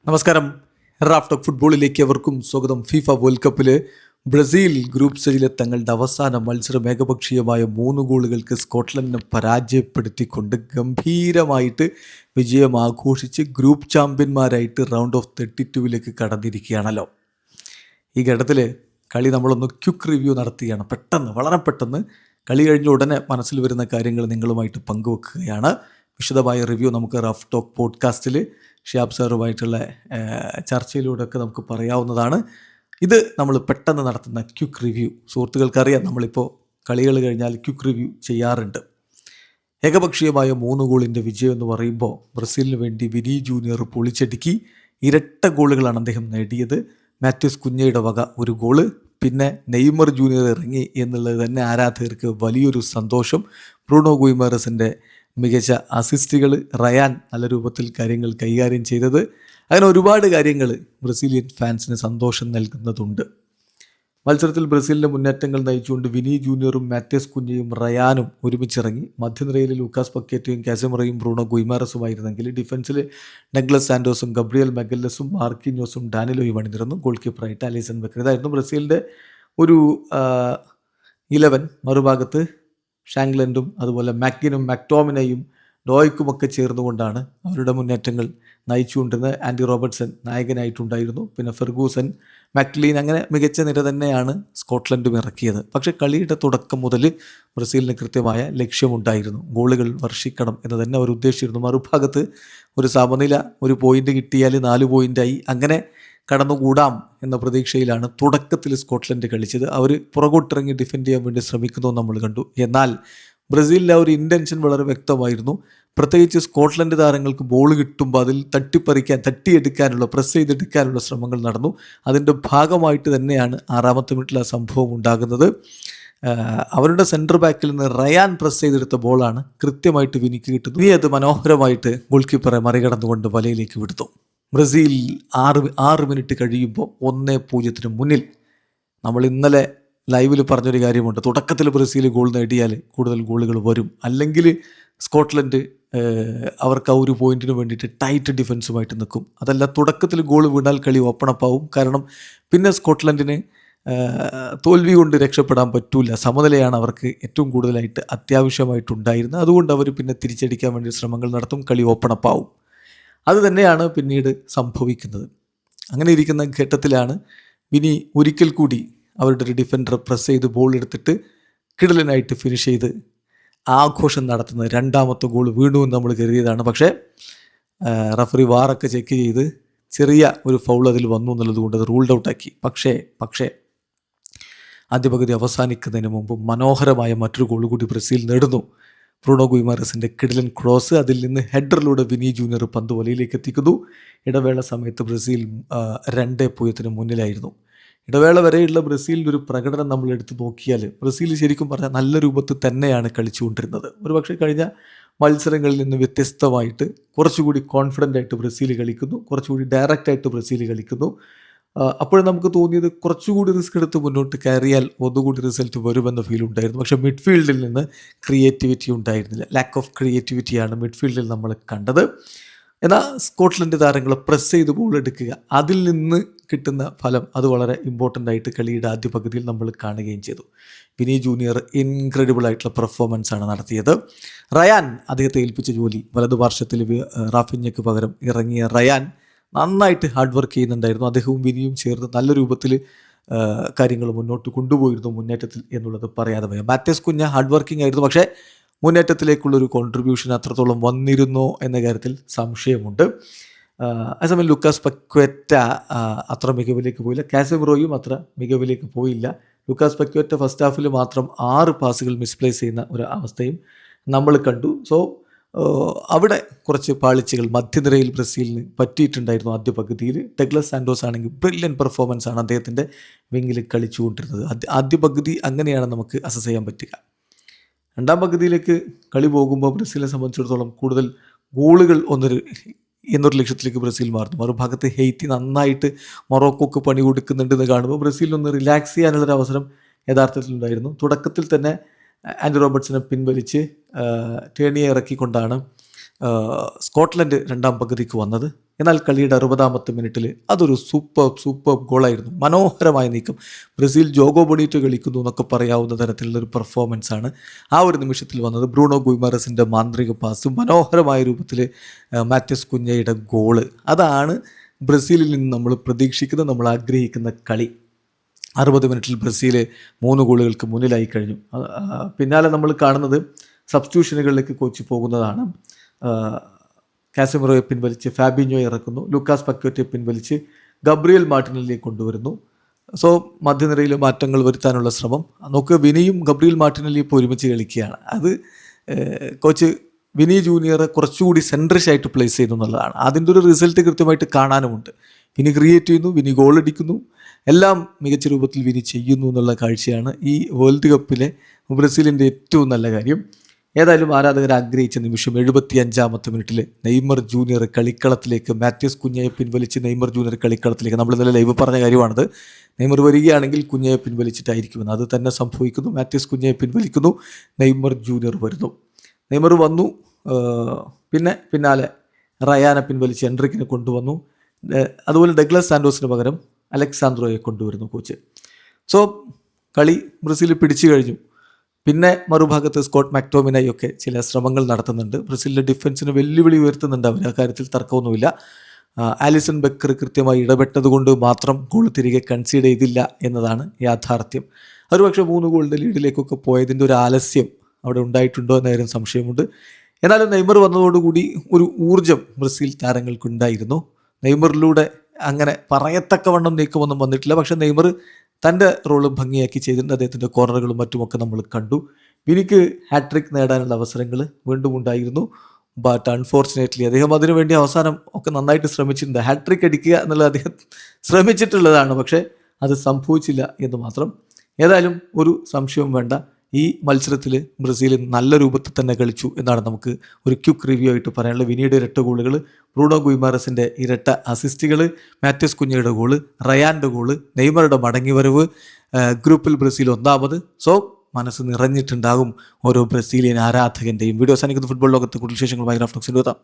നമസ്കാരം. Raf talk ഫുട്ബോളിലേക്ക് അവർക്കും സ്വാഗതം. ഫിഫ വേൾഡ് കപ്പിൽ ബ്രസീൽ ഗ്രൂപ്പ് സ്റ്റേജിലെ തങ്ങളുടെ അവസാന മത്സരം ഏകപക്ഷീയമായ 3 ഗോളുകൾക്ക് സ്കോട്ട്ലൻഡിനെ പരാജയപ്പെടുത്തിക്കൊണ്ട് ഗംഭീരമായിട്ട് വിജയം ആഘോഷിച്ച് ഗ്രൂപ്പ് ചാമ്പ്യന്മാരായിട്ട് റൗണ്ട് ഓഫ് 32 കടന്നിരിക്കുകയാണല്ലോ. ഈ ഘട്ടത്തിൽ കളി നമ്മളൊന്ന് ക്വിക്ക് റിവ്യൂ നടത്തുകയാണ്. വളരെ പെട്ടെന്ന് കളി കഴിഞ്ഞ ഉടനെ മനസ്സിൽ വരുന്ന കാര്യങ്ങൾ നിങ്ങളുമായിട്ട് പങ്കുവെക്കുകയാണ്. വിശദമായ റിവ്യൂ നമുക്ക് റഫ് ടോക്ക് പോഡ്കാസ്റ്റിൽ ഷിയാബ് സാറുമായിട്ടുള്ള ചർച്ചയിലൂടെയൊക്കെ നമുക്ക് പറയാവുന്നതാണ്. ഇത് നമ്മൾ പെട്ടെന്ന് നടത്തുന്ന ക്വിക്ക് റിവ്യൂ. സുഹൃത്തുക്കൾക്കറിയാം, നമ്മളിപ്പോൾ കളികൾ കഴിഞ്ഞാൽ ക്വിക്ക് റിവ്യൂ ചെയ്യാറുണ്ട്. ഏകപക്ഷീയമായ 3 ഗോളിൻ്റെ വിജയം എന്ന് പറയുമ്പോൾ ബ്രസീലിന് വേണ്ടി വിനി ജൂനിയർ പൊളിച്ചടുക്കി. ഇരട്ട ഗോളുകളാണ് അദ്ദേഹം നേടിയത്. മാത്യൂസ് കുഞ്ഞയുടെ വക ഒരു ഗോള്, പിന്നെ നെയ്മർ ജൂനിയർ ഇറങ്ങി എന്നുള്ളത് തന്നെ ആരാധകർക്ക് വലിയൊരു സന്തോഷം. ബ്രൂണോ ഗുയിമറസിൻ്റെ മികച്ച അസിസ്റ്റുകൾ, റയാൻ നല്ല രൂപത്തിൽ കാര്യങ്ങൾ കൈകാര്യം ചെയ്തത്, അങ്ങനെ ഒരുപാട് കാര്യങ്ങൾ ബ്രസീലിയൻ ഫാൻസിന് സന്തോഷം നൽകുന്നതുണ്ട്. മത്സരത്തിൽ ബ്രസീലിൻ്റെ മുന്നേറ്റങ്ങൾ നയിച്ചുകൊണ്ട് വിനി ജൂനിയറും മാത്യൂസ് കുഞ്ഞയും റയാനും ഒരുമിച്ചിറങ്ങി. മധ്യനിരയിൽ ലൂക്കാസ് പക്കേറ്റയും കാസമിറോയും ബ്രൂണോ ഗുയിമാറസുമായിരുന്നെങ്കിൽ ഡിഫൻസിൽ ഡഗ്ലസ് സാന്റോസും ഗബ്രിയൽ മെഗല്ലസും മാർക്കിഞ്ഞോസും ഡാനിലോയും അണിനിരന്നു. ഗോൾ കീപ്പറായിട്ട് അലിസൺ ബക്കർ. ഇതായിരുന്നു ബ്രസീലിൻ്റെ ഒരു 11. മറുഭാഗത്ത് ഷാങ്ലൻഡും അതുപോലെ മാക്കിനും മാക്ടോമിനയും ഡോയ്ക്കുമൊക്കെ ചേർന്നുകൊണ്ടാണ് അവരുടെ മുന്നേറ്റങ്ങൾ നയിച്ചുകൊണ്ടിരുന്നത്. Andy Robertson നായകനായിട്ടുണ്ടായിരുന്നു. പിന്നെ ഫെർഗൂസൻ, മാക്ലീൻ, അങ്ങനെ മികച്ച നിര തന്നെയാണ് സ്കോട്ട്ലൻഡും ഇറക്കിയത്. പക്ഷേ കളിയുടെ തുടക്കം മുതൽ ബ്രസീലിന് കൃത്യമായ ലക്ഷ്യമുണ്ടായിരുന്നു. ഗോളുകൾ വർഷിക്കണം എന്ന് തന്നെ അവർ ഉദ്ദേശിച്ചിരുന്നു. മറുഭാഗത്ത് ഒരു സമനില, ഒരു പോയിന്റ് കിട്ടിയാൽ 4 പോയിൻ്റായി, അങ്ങനെ കടന്നുകൂടാം എന്ന പ്രതീക്ഷയിലാണ് തുടക്കത്തിൽ സ്കോട്ട്ലൻഡ് കളിച്ചത്. അവർ പുറകോട്ടിറങ്ങി ഡിഫെൻഡ് ചെയ്യാൻ വേണ്ടി ശ്രമിക്കുന്നു നമ്മൾ കണ്ടു. എന്നാൽ ബ്രസീലിലെ ഒരു ഇൻറ്റൻഷൻ വളരെ വ്യക്തമായിരുന്നു. പ്രത്യേകിച്ച് സ്കോട്ട്ലൻഡ് താരങ്ങൾക്ക് ബോൾ കിട്ടുമ്പോൾ അതിൽ തട്ടിയെടുക്കാനുള്ള, പ്രസ് ചെയ്തെടുക്കാനുള്ള ശ്രമങ്ങൾ നടന്നു. അതിൻ്റെ ഭാഗമായിട്ട് തന്നെയാണ് 6ാമത്തെ മിനിറ്റിൽ ആ സംഭവം ഉണ്ടാകുന്നത്. അവരുടെ സെൻറ്റർ ബാക്കിൽ നിന്ന് റയാൻ പ്രസ് ചെയ്തെടുത്ത ബോളാണ് കൃത്യമായിട്ട് വിനിക്ക് കിട്ടുന്നത്. ഇനി അത് മനോഹരമായിട്ട് ഗോൾ കീപ്പറെ മറികടന്നുകൊണ്ട് വലയിലേക്ക് വിടുന്നു. ബ്രസീൽ 6 മിനിറ്റ് കഴിയുമ്പോൾ 1-0 മുന്നിൽ. നമ്മൾ ഇന്നലെ ലൈവിൽ പറഞ്ഞൊരു കാര്യമുണ്ട്, തുടക്കത്തിൽ ബ്രസീൽ ഗോൾ നേടിയാൽ കൂടുതൽ ഗോളുകൾ വരും, അല്ലെങ്കിൽ സ്കോട്ട്ലൻഡ് അവർക്ക് ആ ഒരു പോയിന്റിന് വേണ്ടിയിട്ട് ടൈറ്റ് ഡിഫൻസുമായിട്ട് നിൽക്കും. അതല്ല, തുടക്കത്തിൽ ഗോൾ വീണാൽ കളി ഓപ്പണപ്പാവും. കാരണം പിന്നെ സ്കോട്ട്ലൻഡിന് തോൽവി കൊണ്ട് രക്ഷപ്പെടാൻ പറ്റൂല. സമനിലയാണ് അവർക്ക് ഏറ്റവും കൂടുതലായിട്ട് അത്യാവശ്യമായിട്ടുണ്ടായിരുന്നത്. അതുകൊണ്ട് അവർ പിന്നെ തിരിച്ചടിക്കാൻ വേണ്ടി ശ്രമങ്ങൾ നടത്തും, കളി ഓപ്പണപ്പാവും. അത് തന്നെയാണ് പിന്നീട് സംഭവിക്കുന്നത്. അങ്ങനെ ഇരിക്കുന്ന ഘട്ടത്തിലാണ് വിനി ഒരിക്കൽ കൂടി അവരുടെ ഒരു ഡിഫൻഡർ പ്രസ് ചെയ്ത് ബോൾ എടുത്തിട്ട് കിടലനായിട്ട് ഫിനിഷ് ചെയ്ത് ആഘോഷം നടത്തുന്നത്. 2ാമത്തെ ഗോൾ വീണു എന്ന് നമ്മൾ കരുതിയതാണ്. പക്ഷേ റഫറി വാറൊക്കെ ചെക്ക് ചെയ്ത് ചെറിയ ഒരു ഫൗൾ അതിൽ വന്നു എന്നുള്ളത് കൊണ്ട് അത് റൂൾഡ് ഔട്ടാക്കി. പക്ഷേ ആദ്യ പകുതി അവസാനിക്കുന്നതിന് മുമ്പ് മനോഹരമായ മറ്റൊരു ഗോൾ കൂടി ബ്രസീൽ നേടുന്നു. ബ്രൂണോ ഗുയിമാറസിൻ്റെ കിടിലൻ ക്രോസ്, അതിൽ നിന്ന് ഹെഡറിലൂടെ വിനി ജൂനിയർ പന്ത് വലയിലേക്ക് എത്തിക്കുന്നു. ഇടവേള സമയത്ത് ബ്രസീൽ 2-0 മുന്നിലായിരുന്നു. ഇടവേള വരെയുള്ള ബ്രസീലിൻ്റെ ഒരു പ്രകടനം നമ്മൾ എടുത്തു നോക്കിയാൽ ബ്രസീൽ ശരിക്കും പറഞ്ഞാൽ നല്ല രൂപത്തിൽ തന്നെയാണ് കളിച്ചുകൊണ്ടിരുന്നത്. ഒരുപക്ഷെ കഴിഞ്ഞ മത്സരങ്ങളിൽ നിന്ന് വ്യത്യസ്തമായിട്ട് കുറച്ചുകൂടി കോൺഫിഡൻ്റ് ആയിട്ട് ബ്രസീൽ കളിക്കുന്നു, കുറച്ചുകൂടി ഡയറക്റ്റായിട്ട് ബ്രസീൽ കളിക്കുന്നു. അപ്പോഴും നമുക്ക് തോന്നിയത് കുറച്ചുകൂടി റിസ്ക് എടുത്ത് മുന്നോട്ട് കയറിയാൽ ഒന്നുകൂടി റിസൾട്ട് വരുമെന്ന ഫീൽ ഉണ്ടായിരുന്നു. പക്ഷേ മിഡ്ഫീൽഡിൽ നിന്ന് ക്രിയേറ്റിവിറ്റി ഉണ്ടായിരുന്നില്ല. ലാക്ക് ഓഫ് ക്രിയേറ്റിവിറ്റിയാണ് മിഡ്ഫീൽഡിൽ നമ്മൾ കണ്ടത്. എന്നാൽ സ്കോട്ട്ലൻഡ് താരങ്ങൾ പ്രസ് ചെയ്ത് ബോൾ എടുക്കുക, അതിൽ നിന്ന് കിട്ടുന്ന ഫലം അത് വളരെ ഇമ്പോർട്ടൻ്റ് ആയിട്ട് കളിയുടെ ആദ്യ പകുതിയിൽ നമ്മൾ കാണുകയും ചെയ്തു. വിനി ജൂനിയർ ഇൻക്രെഡിബിൾ ആയിട്ടുള്ള പെർഫോമൻസ് ആണ് നടത്തിയത്. റയാൻ അദ്ദേഹത്തെ ഏൽപ്പിച്ച ജോലി, വലതുപാർശ്വത്തിൽ റാഫിഞ്ഞയ്ക്ക് പകരം ഇറങ്ങിയ റയാൻ നന്നായിട്ട് ഹാർഡ് വർക്ക് ചെയ്യുന്നുണ്ടായിരുന്നു. അദ്ദേഹവും വിനിയും ചേർന്ന് നല്ല രൂപത്തിൽ കാര്യങ്ങൾ മുന്നോട്ട് കൊണ്ടുപോയിരുന്നു മുന്നേറ്റത്തിൽ എന്നുള്ളത് പറയാതെ വയ്യ. മാത്യൂസ് കുഞ്ഞ ഹാർഡ് വർക്കിംഗ് ആയിരുന്നു, പക്ഷേ മുന്നേറ്റത്തിലേക്കുള്ളൊരു കോൺട്രിബ്യൂഷൻ അത്രത്തോളം വന്നിരുന്നോ എന്ന കാര്യത്തിൽ സംശയമുണ്ട്. അതേസമയം ലൂക്കാസ് പക്വേറ്റ അത്ര മികവിലേക്ക് പോയില്ല. കാസമിറോയും അത്ര മികവിലേക്ക് പോയില്ല. ലൂക്കാസ് പക്വേറ്റ ഫസ്റ്റ് ഹാഫിൽ മാത്രം 6 പാസുകൾ മിസ്പ്ലേസ് ചെയ്യുന്ന ഒരു അവസ്ഥയും നമ്മൾ കണ്ടു. സോ അവിടെ കുറച്ച് പാളിച്ചകൾ മധ്യനിരയിൽ ബ്രസീലിന് പറ്റിയിട്ടുണ്ടായിരുന്നു ആദ്യ പകുതിയിൽ. ഡഗ്ലസ് സാന്റോസ് ആണെങ്കിൽ ബ്രില്യൻ പെർഫോമൻസ് ആണ് അദ്ദേഹത്തിൻ്റെ വിങ്ങിൽ കളിച്ചുകൊണ്ടിരുന്നത്. ആദ്യ പകുതി അങ്ങനെയാണ് നമുക്ക് അസസ് ചെയ്യാൻ പറ്റുക. 2ാം പകുതിയിലേക്ക് കളി പോകുമ്പോൾ ബ്രസീലിനെ സംബന്ധിച്ചിടത്തോളം കൂടുതൽ ഗോളുകൾ എന്നൊരു ലക്ഷ്യത്തിലേക്ക് ബ്രസീൽ മാറുന്നു. മറുഭാഗത്ത് ഹെയ്ത്തി നന്നായിട്ട് മൊറോക്കോക്ക് പണി കൊടുക്കുന്നുണ്ടെന്ന് കാണുമ്പോൾ ബ്രസീലിനൊന്ന് റിലാക്സ് ചെയ്യാനുള്ളൊരു അവസരം യഥാർത്ഥത്തിലുണ്ടായിരുന്നു. തുടക്കത്തിൽ തന്നെ ആൻഡി റോബർട്ട്സിനെ പിൻവലിച്ച് ടേണിയെ ഇറക്കിക്കൊണ്ടാണ് സ്കോട്ട്ലൻഡ് രണ്ടാം പകുതിക്ക് വന്നത്. എന്നാൽ കളിയുടെ 60ാമത്തെ മിനിറ്റിൽ അതൊരു സൂപ്പർ ഗോളായിരുന്നു. മനോഹരമായ നീക്കം. ബ്രസീൽ ജോഗോ ബൊണീറ്റോ കളിക്കുന്നു എന്നൊക്കെ പറയാവുന്ന തരത്തിലുള്ളൊരു പെർഫോമൻസാണ് ആ ഒരു നിമിഷത്തിൽ വന്നത്. ബ്രൂണോ ഗുയ്മാറസിൻ്റെ മാന്ത്രിക പാസ്, മനോഹരമായ രൂപത്തിൽ മാത്യസ് കുഞ്ഞയുടെ ഗോള്, അതാണ് ബ്രസീലിൽ നിന്ന് നമ്മൾ പ്രതീക്ഷിക്കുന്ന, നമ്മൾ ആഗ്രഹിക്കുന്ന കളി. 60 മിനിറ്റിൽ ബ്രസീൽ 3 ഗോളുകൾക്ക് മുന്നിലായി കഴിഞ്ഞു. പിന്നാലെ നമ്മൾ കാണുന്നത് സബ്സ്റ്റിറ്റ്യൂഷനുകളിലേക്ക് കോച്ച് പോകുന്നതാണ്. കാസമിറോയെ പിൻവലിച്ച് ഫാബിഞ്ഞോയെ ഇറക്കുന്നു. ലൂക്കാസ് പക്വറ്റയെ പിൻവലിച്ച് ഗബ്രിയൽ മാർട്ടിനലിയെ കൊണ്ടുവരുന്നു. സോ മധ്യനിരയിൽ മാറ്റങ്ങൾ വരുത്താനുള്ള ശ്രമം നോക്ക്. വിനിയും ഗബ്രിയൽ മാർട്ടിനലിയും ഇപ്പോൾ ഒരുമിച്ച് കളിക്കുകയാണ്. അത് കോച്ച് വിനി ജൂനിയറെ കുറച്ചുകൂടി സെൻട്രിഷായിട്ട് പ്ലേസ് ചെയ്യുന്നു എന്നുള്ളതാണ്. അതിൻ്റെ ഒരു റിസൾട്ട് കൃത്യമായിട്ട് കാണാനുമുണ്ട്. വിനി ക്രിയേറ്റ് ചെയ്യുന്നു, വിനി ഗോൾ അടിക്കുന്നു, എല്ലാം മികച്ച രൂപത്തിൽ വിനി ചെയ്യുന്നു എന്നുള്ള കാഴ്ചയാണ് ഈ വേൾഡ് കപ്പിലെ ബ്രസീലിൻ്റെ ഏറ്റവും നല്ല കാര്യം. ഏതായാലും ആരാധകർ ആഗ്രഹിച്ച നിമിഷം 75ാമത്തെ മിനിറ്റിൽ നെയ്മർ ജൂനിയർ കളിക്കളത്തിലേക്ക്, മാത്യസ് കുഞ്ഞയെ പിൻവലിച്ച് നെയ്മർ ജൂനിയർ കളിക്കളത്തിലേക്ക്. നമ്മൾ ഇന്നലെ ലൈവ് പറഞ്ഞ കാര്യമാണത്. നെയ്മർ വരികയാണെങ്കിൽ കുഞ്ഞയെ പിൻവലിച്ചിട്ടായിരിക്കുമെന്ന്. അത് തന്നെ സംഭവിക്കുന്നു. മാത്യസ് കുഞ്ഞയെ പിൻവലിക്കുന്നു, നെയ്മർ ജൂനിയർ വരുന്നു. നെയ്മർ വന്നു. പിന്നാലെ റയാനെ പിൻവലിച്ച് എൻട്രിക്കിനെ കൊണ്ടുവന്നു. അതുപോലെ ഡഗ്ലസ് സാൻഡോസിന് പകരം അലക്സാന്ദ്രോയെ കൊണ്ടുവരുന്നു കോച്ച്. സോ കളി ബ്രസീൽ പിടിച്ചു കഴിഞ്ഞു. പിന്നെ മറുഭാഗത്ത് സ്കോട്ട് മാക്ടോമിനായൊക്കെ ചില ശ്രമങ്ങൾ നടത്തുന്നുണ്ട്. ബ്രസീലിൻ്റെ ഡിഫൻസിന് വെല്ലുവിളി ഉയർത്തുന്നുണ്ട് അവർ. ആ കാര്യത്തിൽ തർക്കമൊന്നുമില്ല. ആലിസൺ ബെക്കർ കൃത്യമായി ഇടപെട്ടതുകൊണ്ട് മാത്രം ഗോൾ തിരികെ കൺസീഡ് ചെയ്തില്ല എന്നതാണ് യാഥാർത്ഥ്യം. ഒരുപക്ഷെ 3 ഗോളിൻ്റെ ലീഡിലേക്കൊക്കെ പോയതിൻ്റെ ഒരു ആലസ്യം അവിടെ ഉണ്ടായിട്ടുണ്ടോ എന്ന കാര്യം സംശയമുണ്ട്. എന്നാലും നെയ്മർ വന്നതോടുകൂടി ഒരു ഊർജം ബ്രസീൽ താരങ്ങൾക്കുണ്ടായിരുന്നു. നെയ്മറിലൂടെ അങ്ങനെ പറയത്തക്കവണ്ണം നീക്കമൊന്നും വന്നിട്ടില്ല. പക്ഷേ നെയ്മർ തൻ്റെ റോള് ഭംഗിയാക്കി ചെയ്തിട്ടുണ്ട്. അദ്ദേഹത്തിൻ്റെ കോർണറുകളും മറ്റുമൊക്കെ നമ്മൾ കണ്ടു. വിനിക്ക് ഹാട്രിക് നേടാനുള്ള അവസരങ്ങൾ വീണ്ടും ഉണ്ടായിരുന്നു. ബട്ട് അൺഫോർച്ചുനേറ്റ്ലി അദ്ദേഹം അതിനുവേണ്ടി അവസാനം ഒക്കെ നന്നായിട്ട് ശ്രമിച്ചിട്ടുണ്ട്. ഹാട്രിക് അടിക്കുക എന്നുള്ളത് അദ്ദേഹം ശ്രമിച്ചിട്ടുള്ളതാണ്. പക്ഷേ അത് സംഭവിച്ചില്ല എന്ന് മാത്രം. ഏതായാലും ഒരു സംശയവും വേണ്ട, ഈ മത്സരത്തിൽ ബ്രസീൽ നല്ല രൂപത്തിൽ തന്നെ കളിച്ചു എന്നാണ് നമുക്ക് ഒരു ക്വിക്ക് റിവ്യൂ ആയിട്ട് പറയാനുള്ളത്. വിനിയുടെ ഇരട്ട ഗോളുകൾ, ബ്രൂണോ ഗുയ്മാറസിൻ്റെ ഇരട്ട അസിസ്റ്റുകൾ, മാത്യസ് കുഞ്ഞയുടെ ഗോള്, റയാൻ്റെ ഗോള്, നെയ്മറുടെ മടങ്ങിവരവ്, ഗ്രൂപ്പിൽ ബ്രസീൽ 1ാമത്. സോ മനസ്സ് നിറഞ്ഞിട്ടുണ്ടാകും ഓരോ ബ്രസീലിയൻ ആരാധകൻ്റെയും. വീഡിയോ അവസാനിക്കുന്ന ഫുട്ബോൾ ലോകത്ത് കൂടുതൽ വിശേഷങ്ങളുമായി റാഫ്റ്റോക്സിൽ എത്താം.